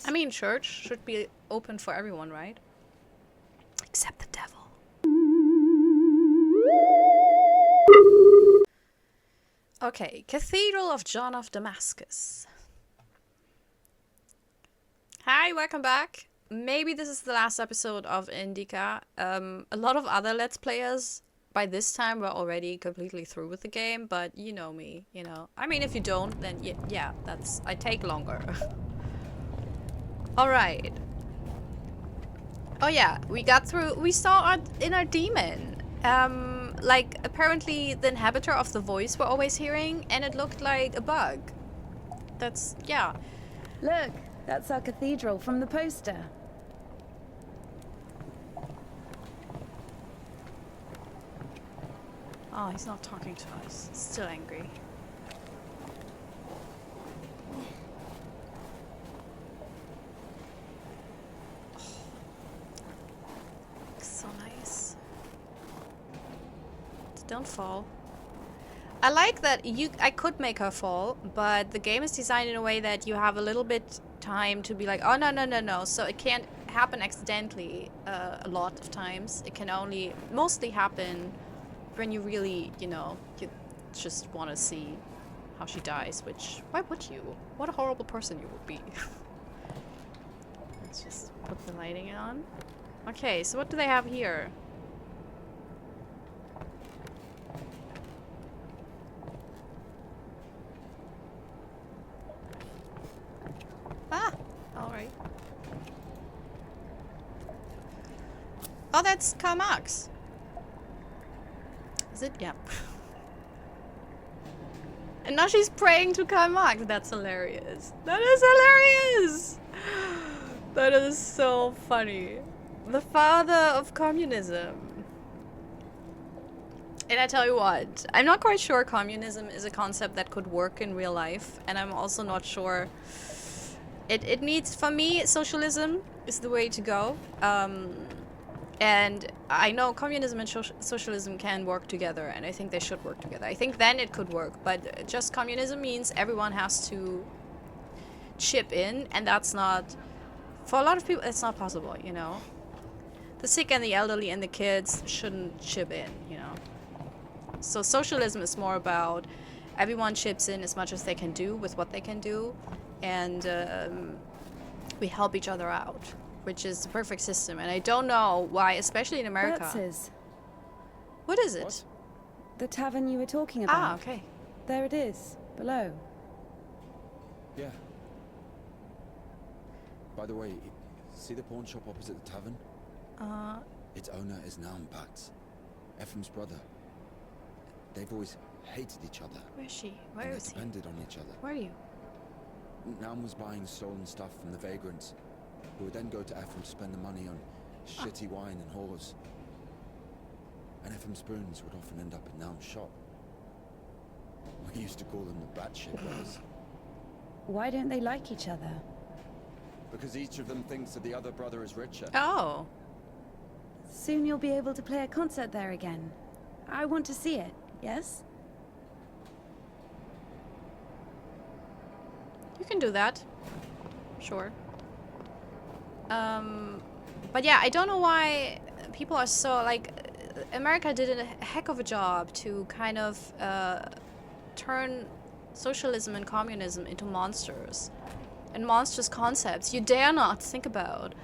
I mean, church should be open for everyone, right? Except the devil. Okay, Cathedral of John of Damascus. Hi, welcome back. Maybe this is the last episode of Indika. A lot of other Let's Players by this time were already completely through with the game, but you know me, you know. I mean, if you don't, then yeah, I take longer. Alright. Oh yeah, we saw our inner demon. Like, apparently the inhabitor of the voice we're always hearing, and it looked like a bug. That's, yeah. Look, that's our cathedral from the poster. Oh, he's not talking to us. He's still angry. Oh. So nice. Don't fall. I like that I could make her fall, but the game is designed in a way that you have a little bit time to be like, oh no. So it can't happen accidentally a lot of times. It can only mostly happen when you really, you know, you just want to see how she dies, which, why would you? What a horrible person you would be. Let's just put the lighting on. Okay, so what do they have here? Ah! Alright. Oh, that's Karl Marx. Is it? Yeah. And now she's praying to Karl Marx. That's hilarious. That is hilarious! That is so funny. The father of communism. And I tell you what, I'm not quite sure communism is a concept that could work in real life. And I'm also not sure... It needs, for me, socialism is the way to go. And I know communism and socialism can work together, and I think they should work together. I think then it could work, but just communism means everyone has to chip in, and that's not, for a lot of people, it's not possible, you know? The sick and the elderly and the kids shouldn't chip in, you know? So socialism is more about everyone chips in as much as they can do with what they can do, and we help each other out. Which is the perfect system, and I don't know why, especially in America. That's his. What is it? What? The tavern you were talking about. Ah, okay. There it is, below. Yeah. By the way, see the pawn shop opposite the tavern? Its owner is Naum Batz, Ephraim's brother. They've always hated each other. Where is she? Where is he? Depended on each other. Where are you? Naum was buying stolen stuff from the vagrants, who would then go to Ephraim to spend the money on shitty wine and whores. And Ephraim's spoons would often end up in Naum's shop. We used to call them the batshit brothers. Why don't they like each other? Because each of them thinks that the other brother is richer. Oh. Soon you'll be able to play a concert there again. I want to see it, yes? You can do that. Sure. But yeah, I don't know why people are so, like, America did a heck of a job to kind of turn socialism and communism into monsters and monstrous concepts you dare not think about.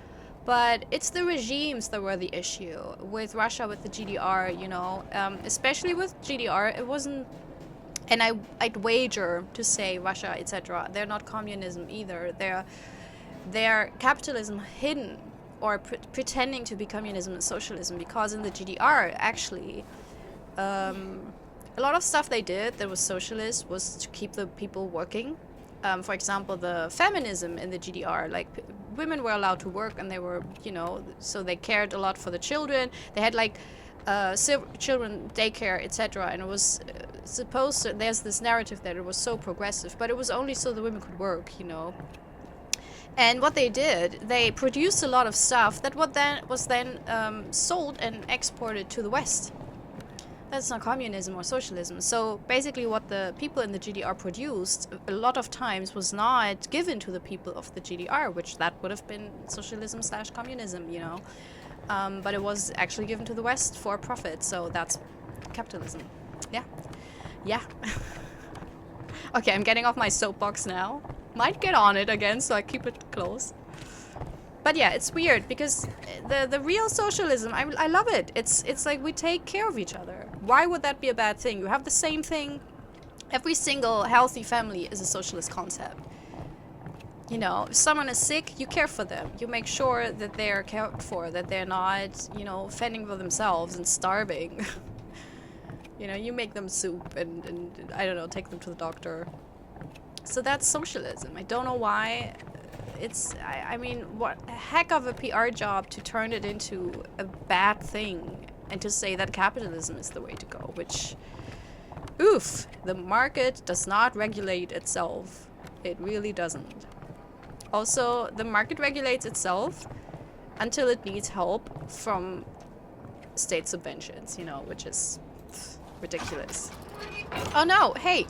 But it's the regimes that were the issue with Russia, with the GDR, you know, especially with GDR. It wasn't, and I'd wager to say Russia, etc. They're not communism either. They're capitalism hidden or pretending to be communism and socialism, because in the GDR, actually, a lot of stuff they did that was socialist was to keep the people working. For example, the feminism in the GDR, like women were allowed to work, and they were, you know, so they cared a lot for the children. They had like children daycare, etc. And it was supposed to, there's this narrative that it was so progressive, but it was only so the women could work, you know. And what they did, they produced a lot of stuff that was then sold and exported to the West. That's not communism or socialism. So basically what the people in the GDR produced a lot of times was not given to the people of the GDR, which that would have been socialism slash communism, you know. But it was actually given to the West for profit, so that's capitalism. Yeah. Yeah. Okay, I'm getting off my soapbox now. Might get on it again, so I keep it close. But yeah, it's weird because the real socialism, I love it. It's like we take care of each other. Why would that be a bad thing? You have the same thing. Every single healthy family is a socialist concept. You know, if someone is sick, you care for them. You make sure that they're cared for, that they're not, you know, fending for themselves and starving. You know, you make them soup and I don't know, take them to the doctor. So that's socialism. I don't know why. It's, I mean, what a heck of a PR job to turn it into a bad thing and to say that capitalism is the way to go, which, oof, the market does not regulate itself. It really doesn't. Also, the market regulates itself until it needs help from state subventions, you know, which is ridiculous. Oh no, hey,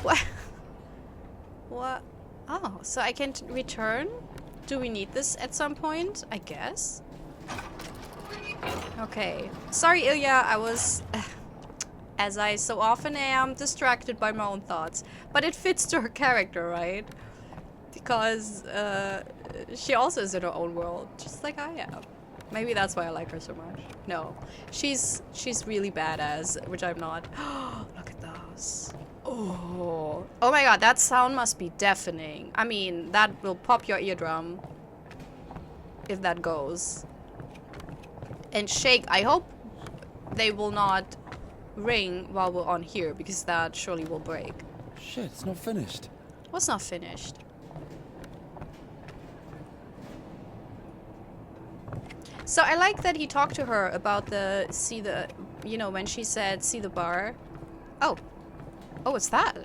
what? What? Oh, so I can return? Do we need this at some point? I guess. Okay. Sorry, Ilya, I was, as I so often am, distracted by my own thoughts. But it fits to her character, right? Because she also is in her own world, just like I am. Maybe that's why I like her so much. No, she's really badass, which I'm not. Look at those. Oh my god, that sound must be deafening. I mean, that will pop your eardrum if that goes. And shake. I hope they will not ring while we're on here, because that surely will break. Shit, it's not finished. What's not finished? So I like that he talked to her about you know, when she said, see the bar. Oh, what's that?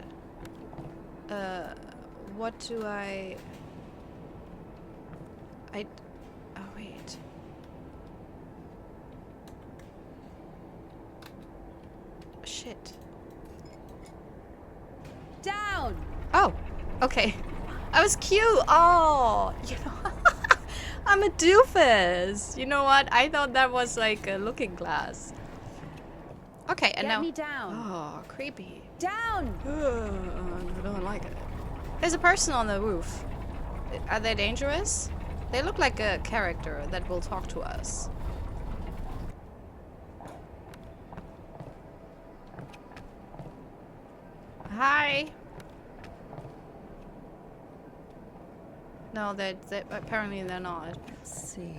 What do oh wait. Shit. Down! Oh, okay. I was cute. Oh, you know, I'm a doofus. You know what? I thought that was like a looking glass. Okay, and Get now. me down. Oh, creepy. Down! I don't like it. There's a person on the roof. Are they dangerous? They look like a character that will talk to us. Hi. No, they apparently they're not. Let's see.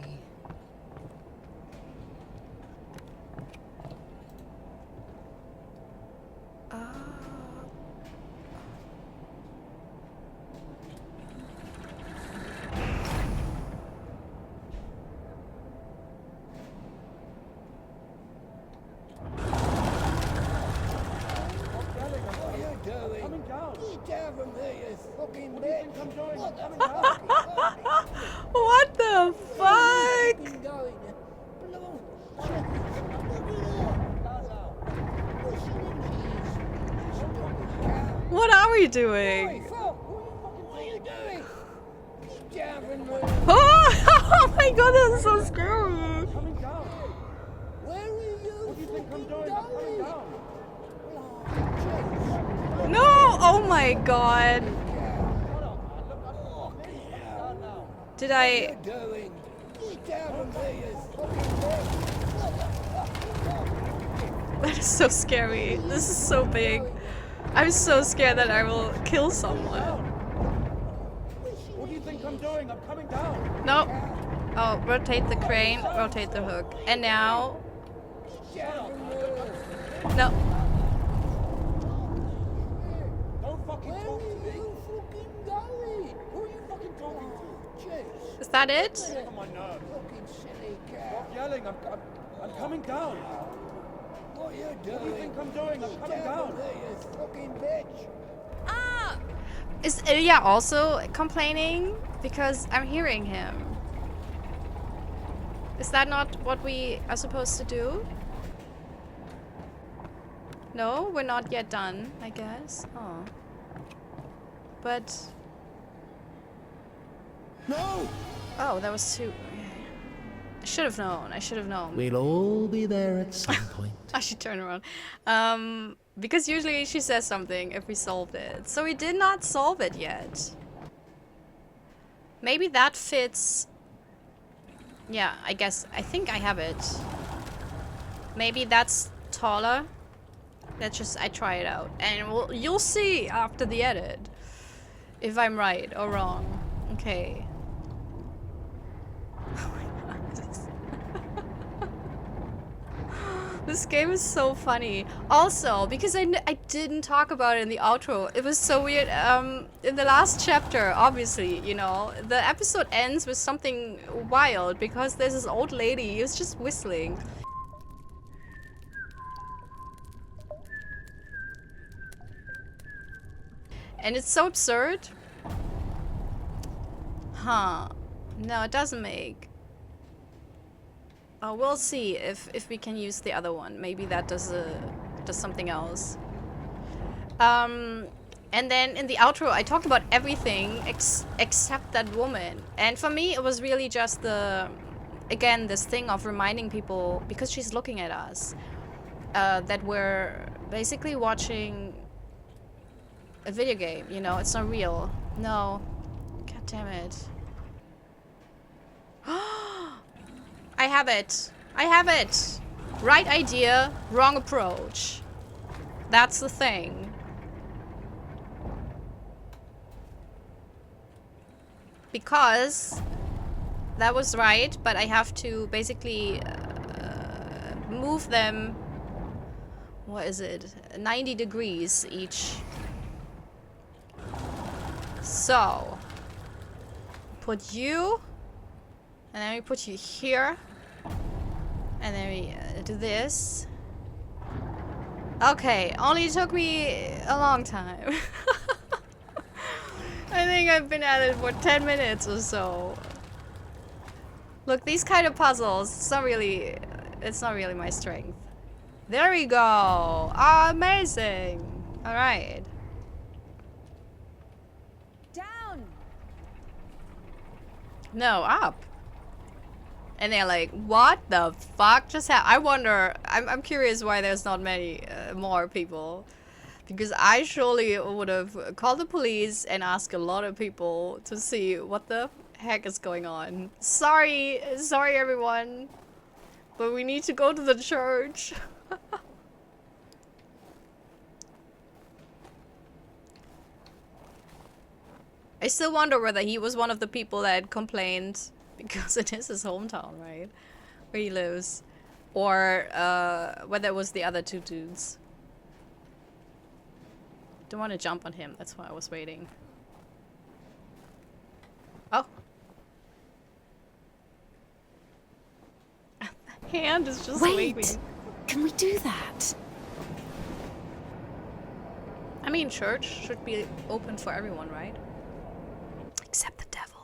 What the fuck? What are we doing? Oh my god, that's so scary. No! Oh my god. Did I... That is so scary. This is so big. I'm so scared that I will kill someone. What do you think I'm doing? I'm coming down. Nope. Oh, rotate the crane, rotate the hook. And now... No. Don't fucking talk to me. Who are you fucking talking to? Is that it? Get on my nerves. Stop yelling. I'm coming down. What do you think I'm doing? I'm coming down. Ah! Is Ilya also complaining? Because I'm hearing him. Is that not what we are supposed to do? No, we're not yet done, I guess. Oh. But... No! Oh, that was too... I should have known. I should have known. We'll all be there at some point. I should turn around. Because usually she says something if we solved it. So we did not solve it yet. Maybe that fits... Yeah, I guess. I think I have it. Maybe that's taller. Let's just... I try it out. And you'll see after the edit if I'm right or wrong. Okay. Oh my god. This game is so funny. Also, because I didn't talk about it in the outro, it was so weird. In the last chapter, obviously, you know, the episode ends with something wild because there's this old lady who's just whistling. And it's so absurd. Huh. No, it doesn't make... we'll see if we can use the other one. Maybe that does something else. And then in the outro, I talked about everything except that woman. And for me, it was really just again, this thing of reminding people, because she's looking at us, that we're basically watching a video game. You know, it's not real. No. God damn it. I have it. I have it. Right idea, wrong approach. That's the thing. Because that was right, but I have to basically move them. What is it? 90 degrees each. So, put you, and then we put you here. And then we do this. Okay, only took me a long time. I think I've been at it for 10 minutes or so. Look, these kind of puzzles, it's not really my strength. There we go. Oh, amazing. All right. Down. No, up. And they're like, what the fuck just happened? I wonder, I'm curious why there's not many more people. Because I surely would have called the police and asked a lot of people to see what the heck is going on. Sorry everyone. But we need to go to the church. I still wonder whether he was one of the people that complained. Because it is his hometown, right? Where he lives. Or whether it was the other two dudes. Don't want to jump on him, that's why I was waiting. Oh. The hand is just waving. Can we do that? I mean, church should be open for everyone, right? Except the devil.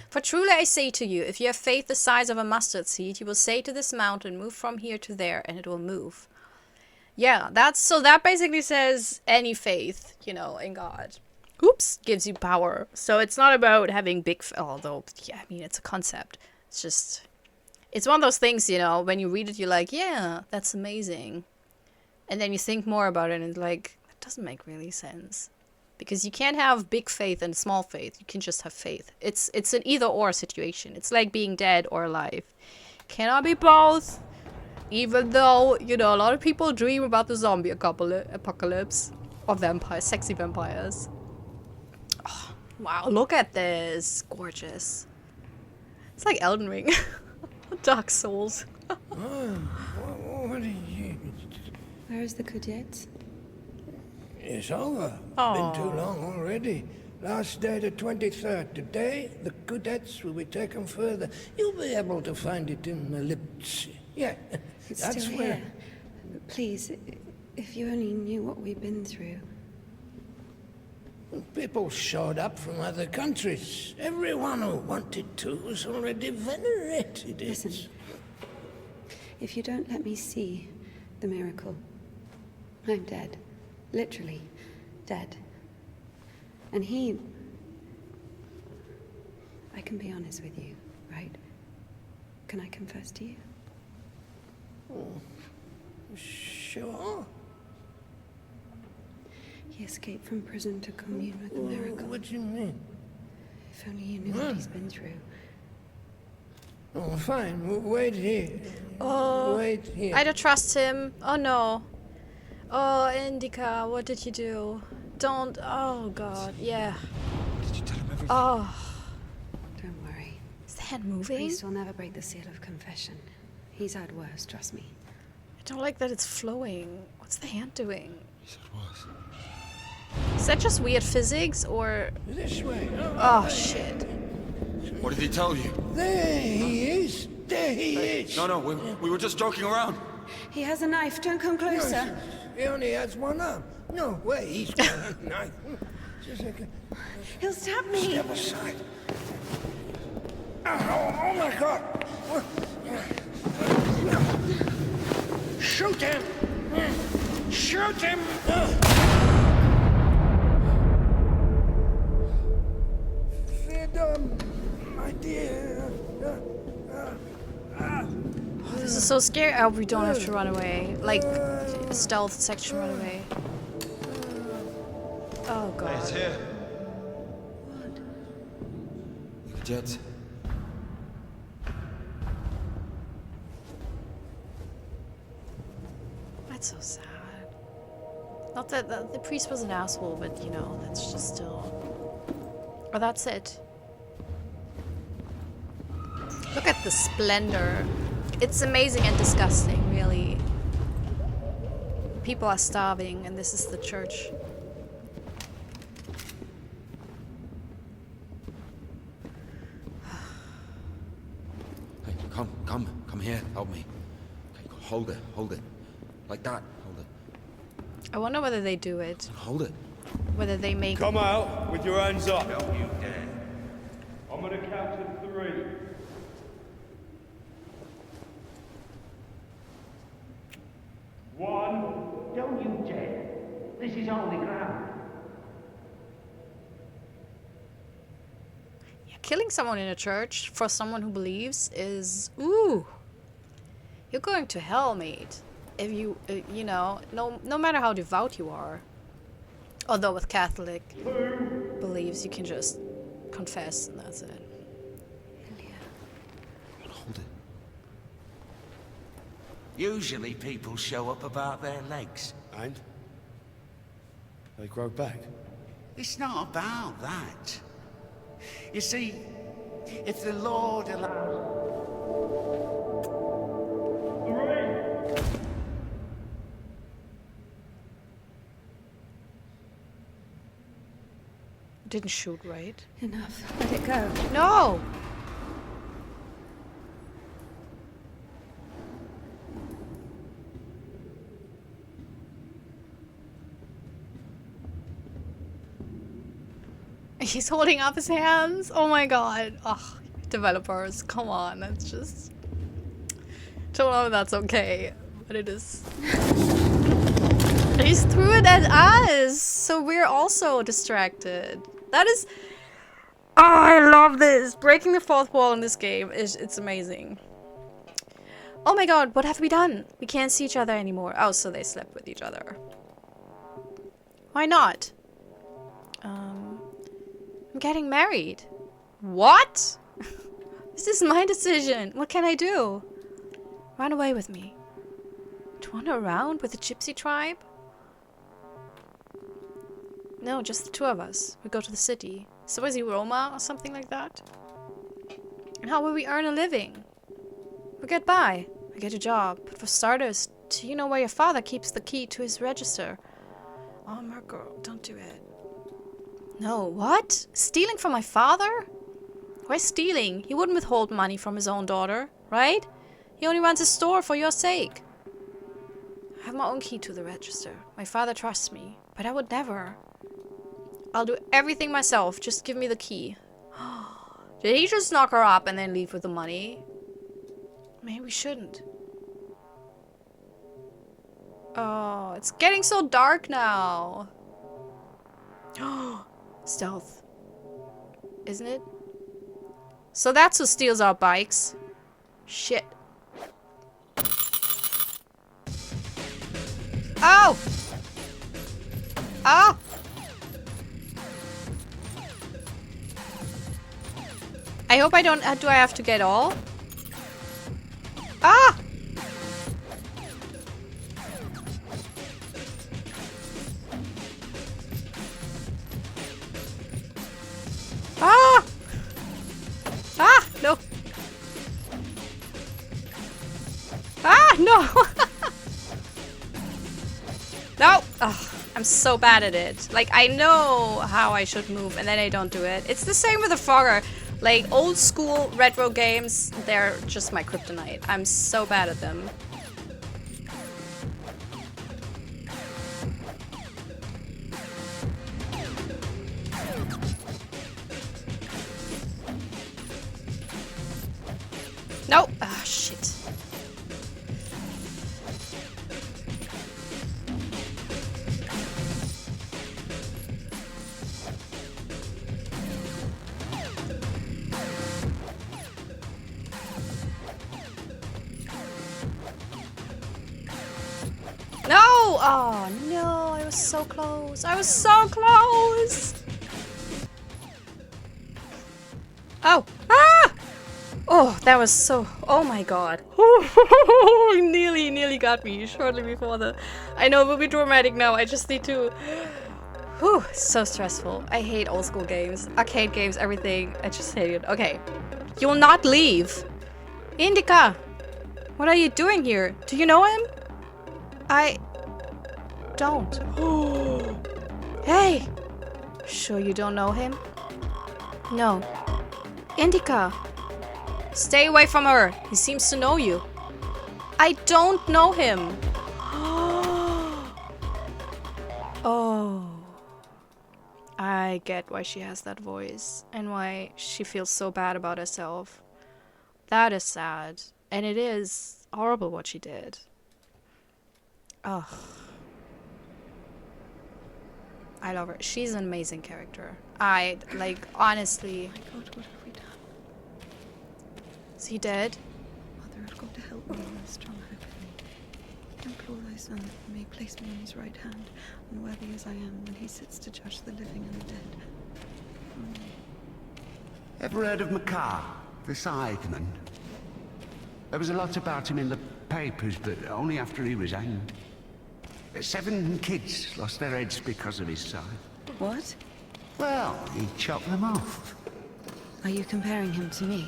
For truly I say to you, if you have faith the size of a mustard seed, you will say to this mountain, move from here to there, and it will move. Yeah, that basically says any faith, you know, in God. Oops, gives you power. So it's not about having big, although, yeah, I mean, it's a concept. It's just, it's one of those things, you know, when you read it, you're like, yeah, that's amazing. And then you think more about it and it's like, that doesn't make really sense. Because you can't have big faith and small faith. You can just have faith. It's an either-or situation. It's like being dead or alive. Cannot be both. Even though, you know, a lot of people dream about the zombie apocalypse. Or vampires, sexy vampires. Oh, wow, look at this. Gorgeous. It's like Elden Ring. Dark Souls. What are you... Where is the Kudos? It's over. Aw. Been too long already. Last day the 23rd. Today, the Kudos will be taken further. You'll be able to find it in the lips. Yeah, It's that's still where... here. Please, if you only knew what we've been through. People showed up from other countries. Everyone who wanted to was already venerated it. Listen, if you don't let me see the miracle, I'm dead. Literally dead. And he... I can be honest with you, right? Can I confess to you? Sure. He escaped from prison to commune with the miracle. What do you mean? If only you knew what he's been through. Oh, fine. Wait here. Oh, Wait here. I don't trust him. Oh no. Oh, Indika, what did you do? Don't. Oh god. Yeah. Did you tell him everything? Oh. Don't worry. Is the hand moving? Priest will never break the seal of confession. He's had worse, trust me. I don't like that it's flowing. What's the hand doing? He said it was. Is that just weird physics or... This way. Oh shit. What did he tell you? There he is. There he is. No, we were just joking around. He has a knife. Don't come closer. He only has one arm. No way. He's got a knife. Just a second. He'll stab me. Step aside. Oh my God. Shoot him. Shoot him. Freedom, my dear. This is so scary. Oh, we don't have to run away. Like, stealth section run away. Oh god. It's here. The cadets. That's so sad. Not that the priest was an asshole, but you know, that's just still... Oh, that's it. Look at the splendor. It's amazing and disgusting, really. People are starving, and this is the church. Hey, come here, help me. Okay, hold it. Like that, hold it. I wonder whether they do it. Hold it. Whether they make... Come out with your hands up. Don't you dare. I'm gonna count to 3. One. Don't you dare. This is holy ground. Yeah, killing someone in a church for someone who believes is... Ooh! You're going to hell, mate. If you, you know, no matter how devout you are. Although with Catholic beliefs, you can just confess and that's it. Hold it. Usually people show up about their legs. And? They grow back. It's not about that. You see, if the Lord allows... Didn't shoot right. Enough. Let it go. No! He's holding up his hands. Oh my god. Ugh, developers, come on. That's just... Don't know if that's okay, but it is. He threw it at us, so we're also distracted. That is... Oh, I love this. Breaking the fourth wall in this game is it's amazing. Oh my god, what have we done? We can't see each other anymore. Oh, so they slept with each other. Why not? I'm getting married. What? This is my decision. What can I do? Run away with me. To wander around with the gypsy tribe? No, just the two of us. We go to the city. So is he Roma or something like that? And how will we earn a living? We get by. We get a job. But for starters, do you know where your father keeps the key to his register? Oh, Marco, don't do it. No, what? Stealing from my father? Why stealing? He wouldn't withhold money from his own daughter, right? He only runs his store for your sake. I have my own key to the register. My father trusts me, but I would never. I'll do everything myself. Just give me the key. Did he just knock her up and then leave with the money? Maybe we shouldn't. Oh, it's getting so dark now. Stealth. Isn't it? So that's who steals our bikes. Shit. Oh! Oh! I hope I don't... do I have to get all? Ah! Ah! Ah! No! Ah! No! No! Ugh, I'm so bad at it. Like, I know how I should move, and then I don't do it. It's the same with the Frogger. Like, old school retro games, they're just my kryptonite. I'm so bad at them. No! Ah, shit. No! Oh, no. I was so close. I was so close. Oh. Ah! Oh, that was so... Oh my god. Nearly got me shortly before the... I know it will be dramatic now. I just need to... Whew, so stressful. I hate old school games. Arcade games, everything. I just hate it. Okay. You will not leave. Indika! What are you doing here? Do you know him? I... don't. Hey! Sure you don't know him? No. Indika! Stay away from her. He seems to know you. I don't know him. Oh. I get why she has that voice and why she feels so bad about herself. That is sad. And it is horrible what she did. Ugh. I love her. She's an amazing character. Like, honestly. My God, what have we done? Is he dead? Mother, have got to help me in this strong hope in me. Implore thy son that he may place me on his right hand, unworthy as I am, when he sits to judge the living and the dead. Amen. Ever heard of Makar, the scytheman? There was a lot about him in the papers, but only after he was hanged. 7 kids lost their heads because of his scythe. What? Well, he chopped them off. Are you comparing him to me?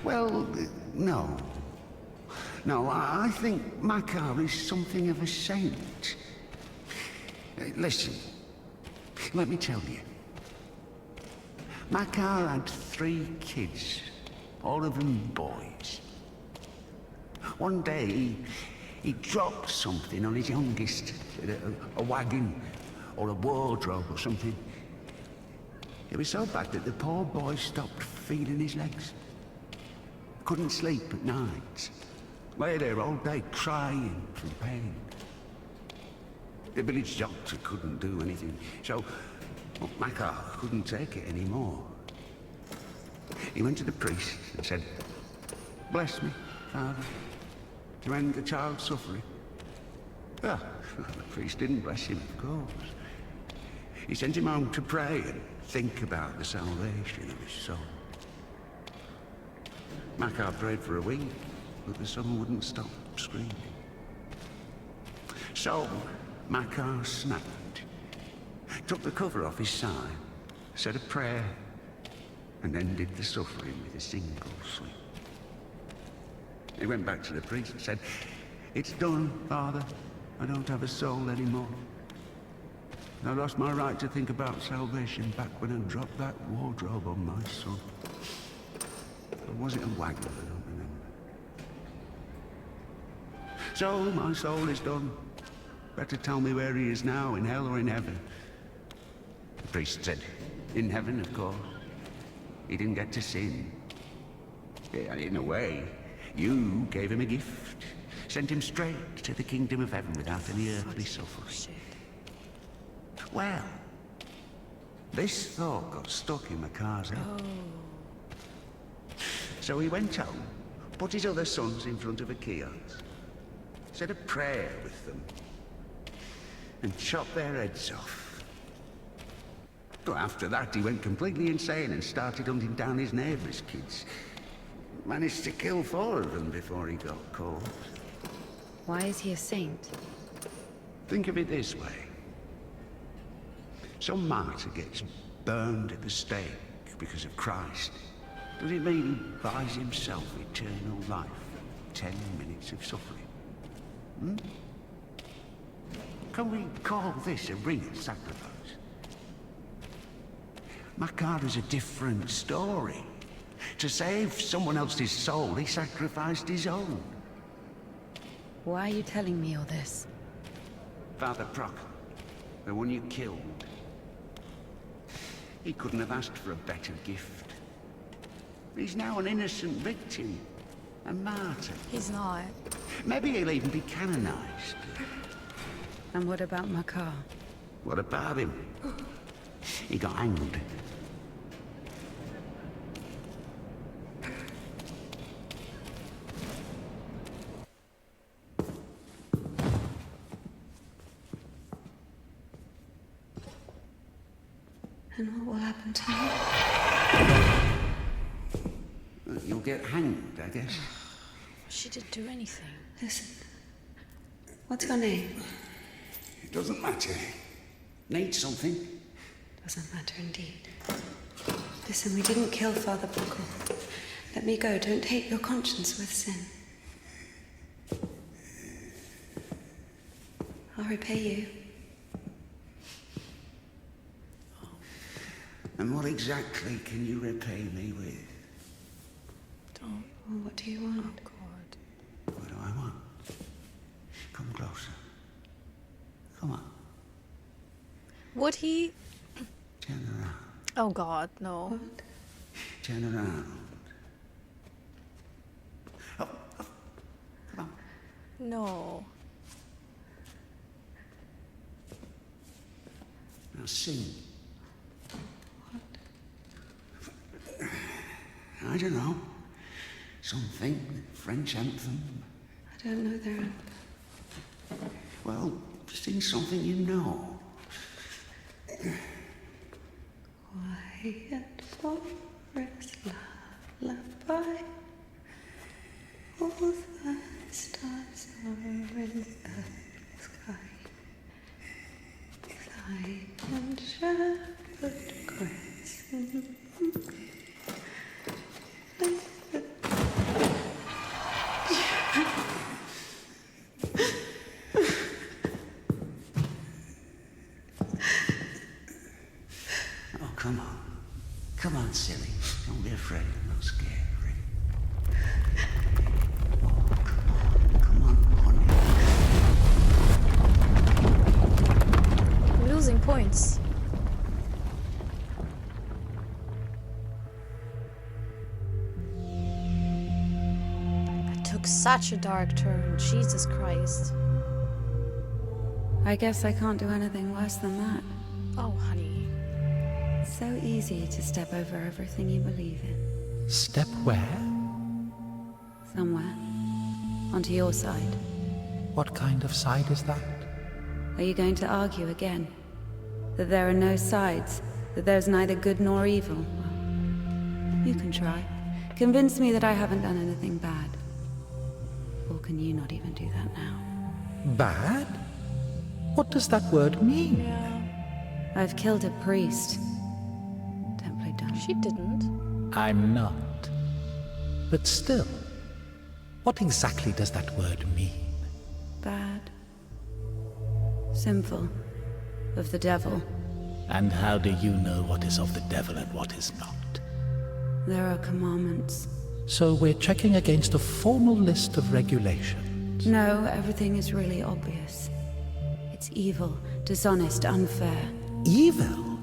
Well, no. No, I think Makar is something of a saint. Listen, let me tell you. Makar had 3 kids, all of them boys. One day, he dropped something on his youngest, a wagon or a wardrobe or something. It was so bad that the poor boy stopped feeling his legs. Couldn't sleep at night. Lay there all day crying from pain. The village doctor couldn't do anything, so Makar couldn't take it anymore. He went to the priest and said, "Bless me, Father, to end the child's suffering." Well, the priest didn't bless him, of course. He sent him home to pray and think about the salvation of his soul. Makar prayed for a week, but the son wouldn't stop screaming. So, Makar snapped, took the cover off his side, said a prayer, and ended the suffering with a single sweep. He went back to the priest and said, "It's done, Father. I don't have a soul anymore. I lost my right to think about salvation back when I dropped that wardrobe on my son. Or was it a wagon? I don't remember. So, my soul is done. Better tell me where he is now, in hell or in heaven." The priest said, "In heaven, of course. He didn't get to sin. Yeah, in a way, you gave him a gift. sent him straight to the kingdom of heaven without any earthly suffering. Shit. Well, this thought got stuck in Makar's head. So he went home, put his other sons in front of a kiosk, said a prayer with them, and chopped their heads off. But after that, he went completely insane and started hunting down his neighbours' kids. Managed to kill 4 of them before he got caught. Why is he a saint? Think of it this way. Some martyr gets burned at the stake because of Christ. Does it mean he buys himself eternal life for 10 minutes of suffering? Can we call this a ring of sacrifice? Makar is a different story. To save someone else's soul, he sacrificed his own. Why are you telling me all this? Father Proc, the one you killed. He couldn't have asked for a better gift. He's now an innocent victim, a martyr. He's not. Maybe he'll even be canonized. And what about Makar? What about him? He got hanged. And what will happen to me? You'll get hanged, I guess. She didn't do anything. Listen. What's your name? It doesn't matter. Need something? Doesn't matter indeed. Listen, we didn't kill Father Buckle. Let me go. Don't taint your conscience with sin. I'll repay you. And what exactly can you repay me with? Don't. Well, what do you want? Oh, God. What do I want? Come closer. Come on. Would he? Turn around. Oh, God, no. What? Turn around. Up, up. Come on. No. Now sing. I don't know. Something. French anthem. I don't know their anthem. Well, sing something you know. Quiet forest lullaby. All the stars are in the sky. Silent shepherd cries. Oh, come on. Come on, silly. Don't be afraid. I'm not scary. Oh, come on. Come on, honey. I'm losing points. That took such a dark turn. Jesus Christ. I guess I can't do anything worse than that. Oh, honey. So easy to step over everything you believe in. Step where? Somewhere. Onto your side. What kind of side is that? Are you going to argue again? That there are no sides? That there's neither good nor evil? Well, you can try. Convince me that I haven't done anything bad. Or can you not even do that now? Bad? What does that word mean? Yeah. I've killed a priest. Don't play dumb. She didn't. I'm not. But still, what exactly does that word mean? Bad. Sinful. Of the devil. And how do you know what is of the devil and what is not? There are commandments. So we're checking against a formal list of regulations. No, everything is really obvious. It's evil, dishonest, unfair. Evil?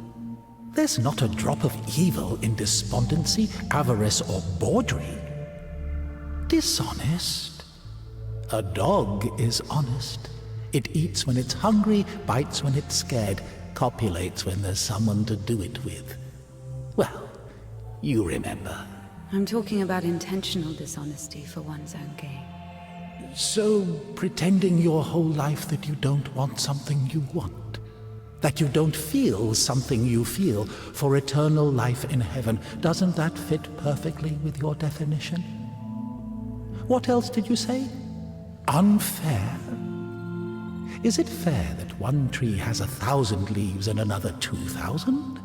There's not a drop of evil in despondency, avarice, or bawdry. Dishonest? A dog is honest. It eats when it's hungry, bites when it's scared, copulates when there's someone to do it with. Well, you remember. I'm talking about intentional dishonesty for one's own gain. So, pretending your whole life that you don't want something you want, that you don't feel something you feel for eternal life in heaven, doesn't that fit perfectly with your definition? What else did you say? Unfair? Is it fair that one tree has 1,000 leaves and another 2,000?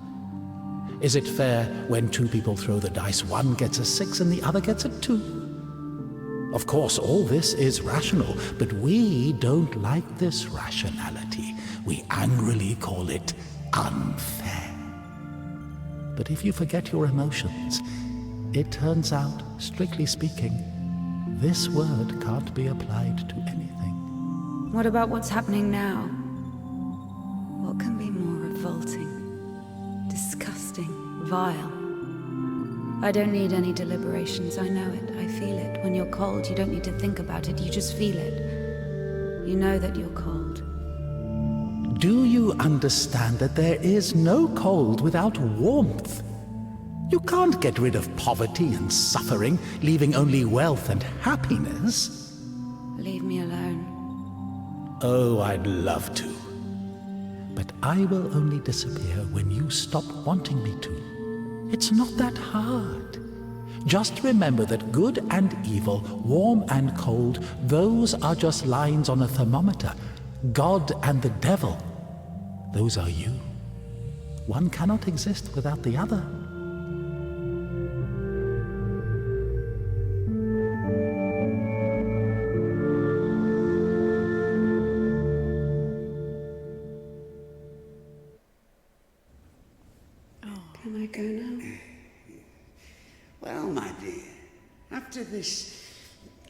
Is it fair when two people throw the dice, one gets a 6 and the other gets a 2? Of course, all this is rational, but we don't like this rationality. We angrily call it unfair. But if you forget your emotions, it turns out, strictly speaking, this word can't be applied to anything. What about what's happening now? What can be more revolting, disgusting, vile? I don't need any deliberations, I know it, I feel it. When you're cold, you don't need to think about it, you just feel it. You know that you're cold. Do you understand that there is no cold without warmth? You can't get rid of poverty and suffering, leaving only wealth and happiness. Leave me alone. Oh, I'd love to. But I will only disappear when you stop wanting me to. It's not that hard. Just remember that good and evil, warm and cold, those are just lines on a thermometer. God and the devil, those are you. One cannot exist without the other. Can I go now? Well, my dear, after this,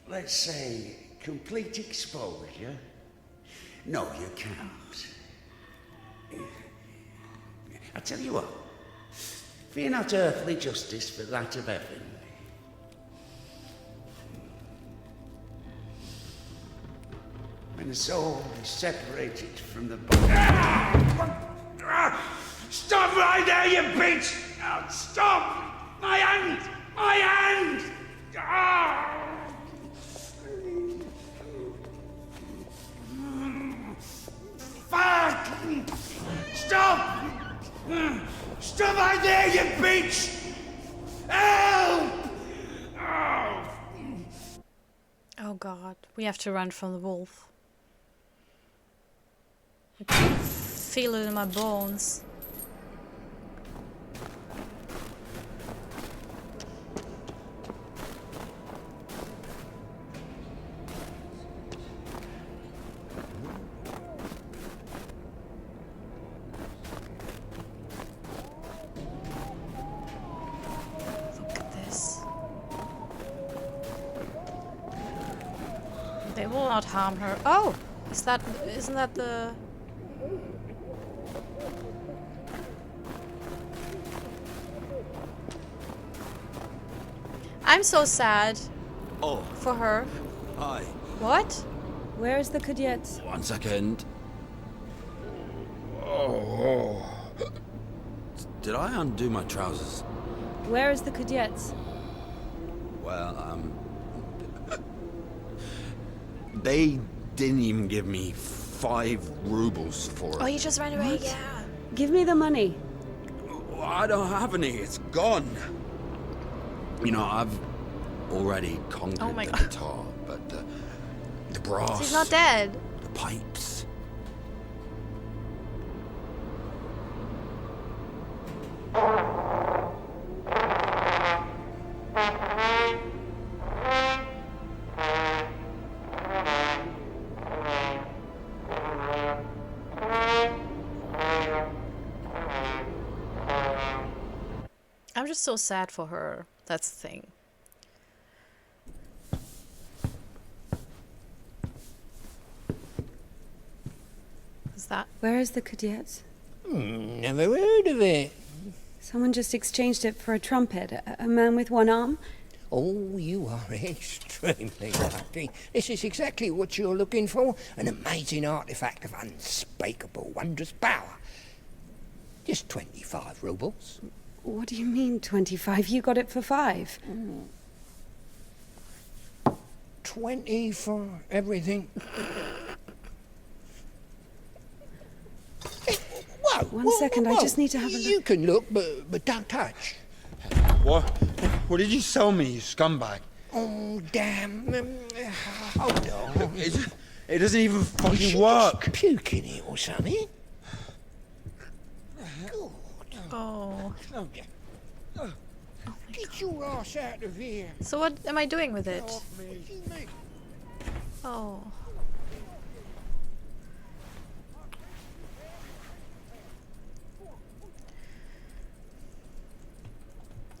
let's say, complete exposure, no, you can't. I tell you what, fear not earthly justice, but that of heaven. When the soul is separated from the body... Stop right there, you bitch! Oh, stop! My hand! My hand! Fuck! Stop! Stop right there, you bitch! Help! Oh god, we have to run from the wolf. I can feel it in my bones. Look at this. They will not harm her. Oh! Isn't that the... I'm so sad Oh, for her. hi. What? Where is the Kudos? 1 second. Oh. Did I undo my trousers? Where is the Kudos? Well, they didn't even give me 5 rubles for it. Oh, you just ran away? Yeah. Give me the money. I don't have any. It's gone. You know, I've already conquered Oh my the God. guitar, but the brass, She's not dead. the pipes. I'm just so sad for her. That's the thing. Is that... Where is the Kudos? Never heard of it. Someone just exchanged it for a trumpet. A man with one arm? Oh, you are extremely lucky. This is exactly what you're looking for. An amazing artifact of unspeakable, wondrous power. Just 25 rubles. What do you mean, 25? You got it for 5. 20 for everything. Whoa, One second, I just need to have a look. You can look, but don't touch. What? What did you sell me, you scumbag? Oh, damn. Hold on. It doesn't even fucking work. Puke in it or something? Oh. Get your ass out of here. So what am I doing with it? What do you mean? Oh.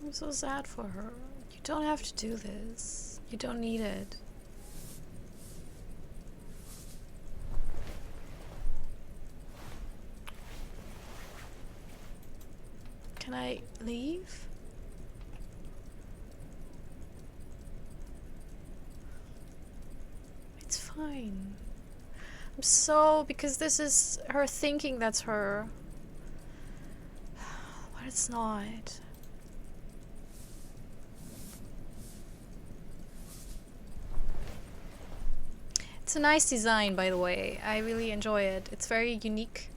I'm so sad for her. You don't have to do this. You don't need it. Can I leave? It's fine. I'm so... because this is her thinking that's her. But it's not. It's a nice design, by the way. I really enjoy it. It's very unique.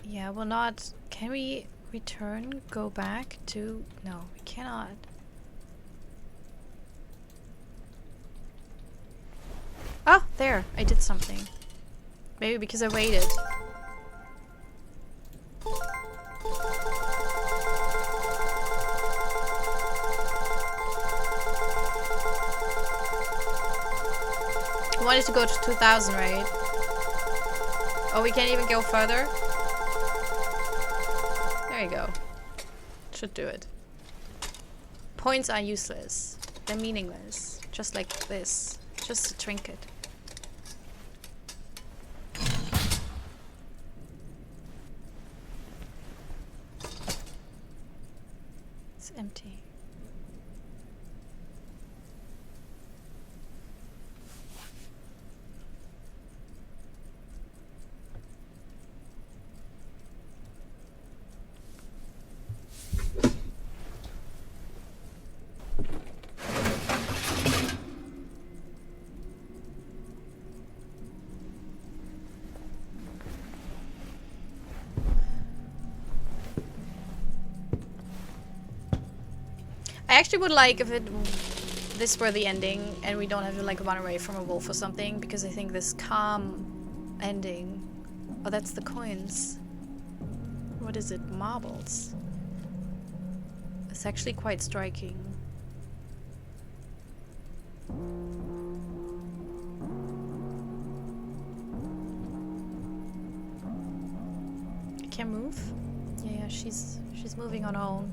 Yeah, well not... Can we return? Go back to... No, we cannot. Oh, there. I did something. Maybe because I waited. I wanted to go to 2000, right? Oh, we can't even go further? There you go. Should do it. Points are useless. They're meaningless. Just like this. Just a trinket. It's empty. I actually would like if this were the ending and we don't have to like run away from a wolf or something, because I think this calm ending... Oh, that's the coins. What is it? Marbles. It's actually quite striking. I can't move? Yeah, she's moving on her own.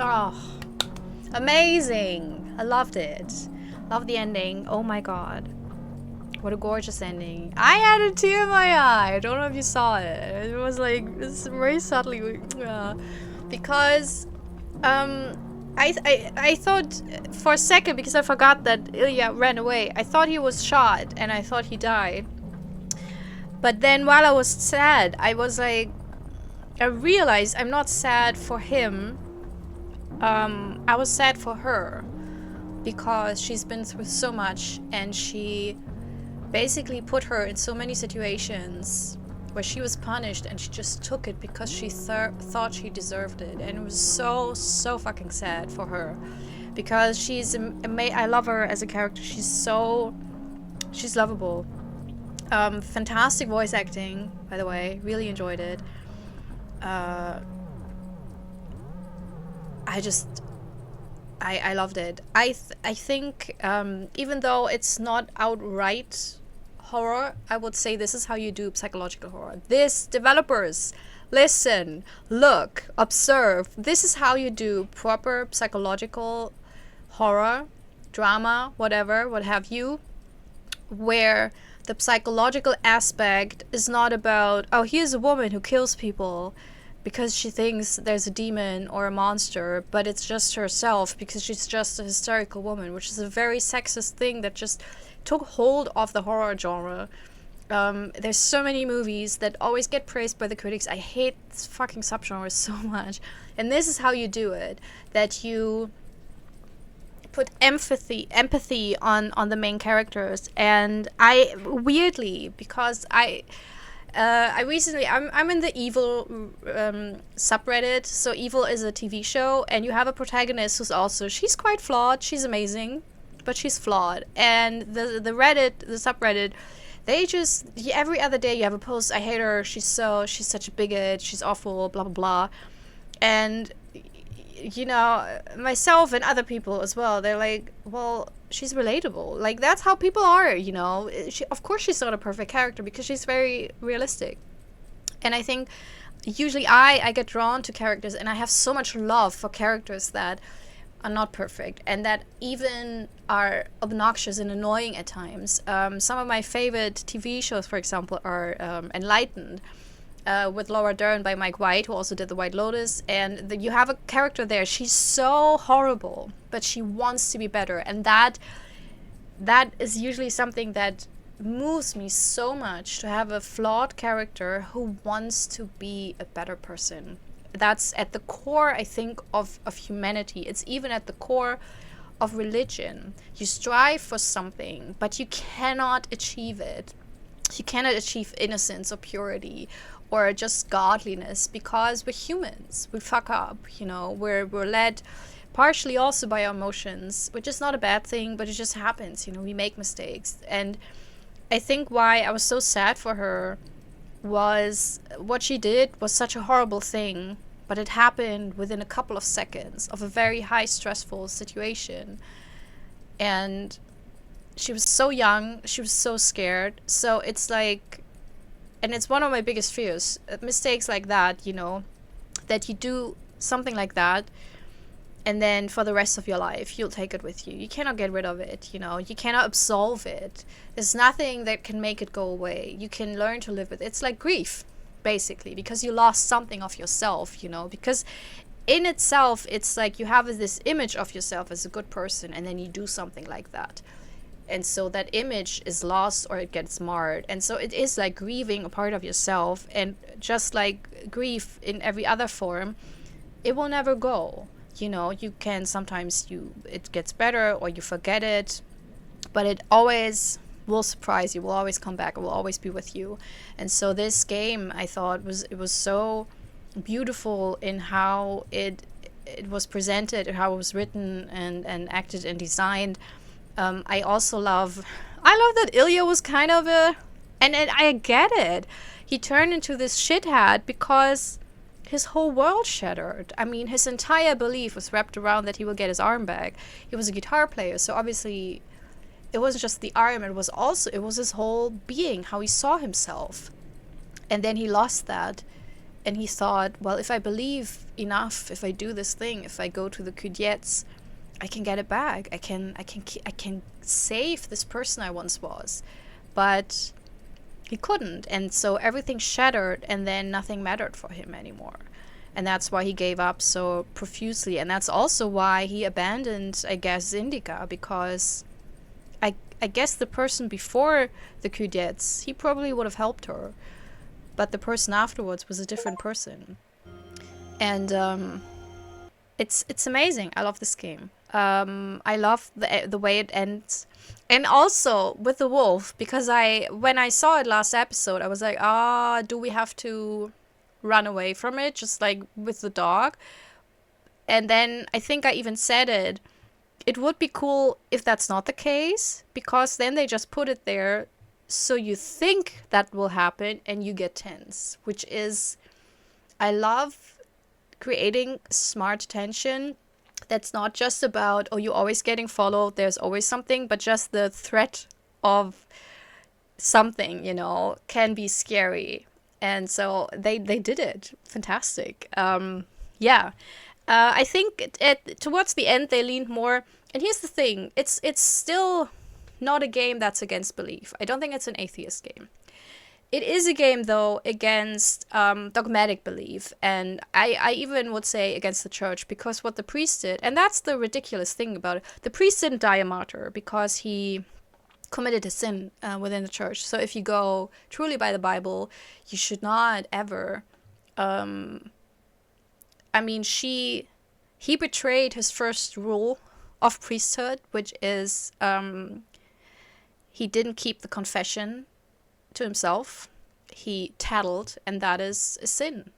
Oh, amazing! I loved it. Loved the ending. Oh my god. What a gorgeous ending. I had a tear in my eye. I don't know if you saw it. It was like, it's very subtly, because I thought for a second, because I forgot that Ilya ran away, I thought he was shot and I thought he died. But then while I was sad, I was like, I realized I'm not sad for him. I was sad for her because she's been through so much and she basically put her in so many situations where she was punished and she just took it because she thought she deserved it, and it was so fucking sad for her because she's I love her as a character. She's lovable. Fantastic voice acting, by the way. Really enjoyed it. I loved it. I think even though it's not outright horror, I would say this is how you do psychological horror. This, developers, listen, look, observe. This is how you do proper psychological horror, drama, whatever, what have you, where the psychological aspect is not about, oh, here's a woman who kills people because she thinks there's a demon or a monster, but it's just herself because she's just a hysterical woman, which is a very sexist thing that just took hold of the horror genre. There's so many movies that always get praised by the critics. I hate this fucking subgenre so much. And this is how you do it, that you put empathy on the main characters. And I weirdly, because I recently, I'm in the Evil subreddit. So Evil is a TV show, and you have a protagonist who's also, she's quite flawed, she's amazing, but she's flawed. And the subreddit, they just, every other day you have a post, I hate her, she's such a bigot, she's awful, blah blah blah. And you know, myself and other people as well, they're like, well, she's relatable. Like, that's how people are, you know. Of course she's not a perfect character because she's very realistic. And I think usually I get drawn to characters, and I have so much love for characters that are not perfect and that even are obnoxious and annoying at times. Some of my favorite TV shows, for example, are Enlightened, with Laura Dern by Mike White, who also did The White Lotus. And you have a character there, she's so horrible, but she wants to be better. And that is usually something that moves me so much, to have a flawed character who wants to be a better person. That's at the core, I think, of humanity. It's even at the core of religion. You strive for something, but you cannot achieve it. You cannot achieve innocence or purity or just godliness, because we're humans. We fuck up, you know. We're led partially also by our emotions, which is not a bad thing, but it just happens, you know. We make mistakes. And I think why I was so sad for her was what she did was such a horrible thing, but it happened within a couple of seconds of a very high stressful situation. And she was so young, she was so scared. So it's like, and it's one of my biggest fears, mistakes like that, you know, that you do something like that, and then for the rest of your life, you'll take it with you. You cannot get rid of it, you know, you cannot absolve it. There's nothing that can make it go away. You can learn to live with it. It's like grief, basically, because you lost something of yourself, you know, because in itself, it's like you have this image of yourself as a good person, and then you do something like that. And so that image is lost or it gets marred. And so it is like grieving a part of yourself. And just like grief in every other form, it will never go. You know, you can sometimes it gets better or you forget it, but it always will surprise you, will always come back, it will always be with you. And so this game, I thought, it was so beautiful in how it was presented, how it was written and acted and designed. I also love that Ilya was kind of and I get it. He turned into this shithead because his whole world shattered. I mean, his entire belief was wrapped around that he will get his arm back. He was a guitar player, so obviously it wasn't just the arm, it was his whole being, how he saw himself. And then he lost that, and he thought, well, if I believe enough, if I do this thing, if I go to the Kudos, I can get it back. I can save this person I once was. But he couldn't, and so everything shattered, and then nothing mattered for him anymore. And that's why he gave up so profusely, and that's also why he abandoned, I guess, Indika, because I guess the person before the Kudos, he probably would have helped her, but the person afterwards was a different person. And it's amazing. I love this game. I love the way it ends. And also with the wolf, because when I saw it last episode, I was like, do we have to run away from it, just like with the dog? And then I think I even said it would be cool if that's not the case, because then they just put it there so you think that will happen and you get tense, which is, I love creating smart tension that's not just about, you're always getting followed, there's always something, but just the threat of something, you know, can be scary. And so they did it. Fantastic. Yeah. I think towards the end they leaned more. And here's the thing: it's still not a game that's against belief. I don't think it's an atheist game. It is a game, though, against dogmatic belief, and I even would say against the church, because what the priest did, and that's the ridiculous thing about it, the priest didn't die a martyr because he committed a sin within the church. So if you go truly by the Bible, you should not ever... I mean, he betrayed his first rule of priesthood, which is he didn't keep the confession to himself. He tattled, and that is a sin.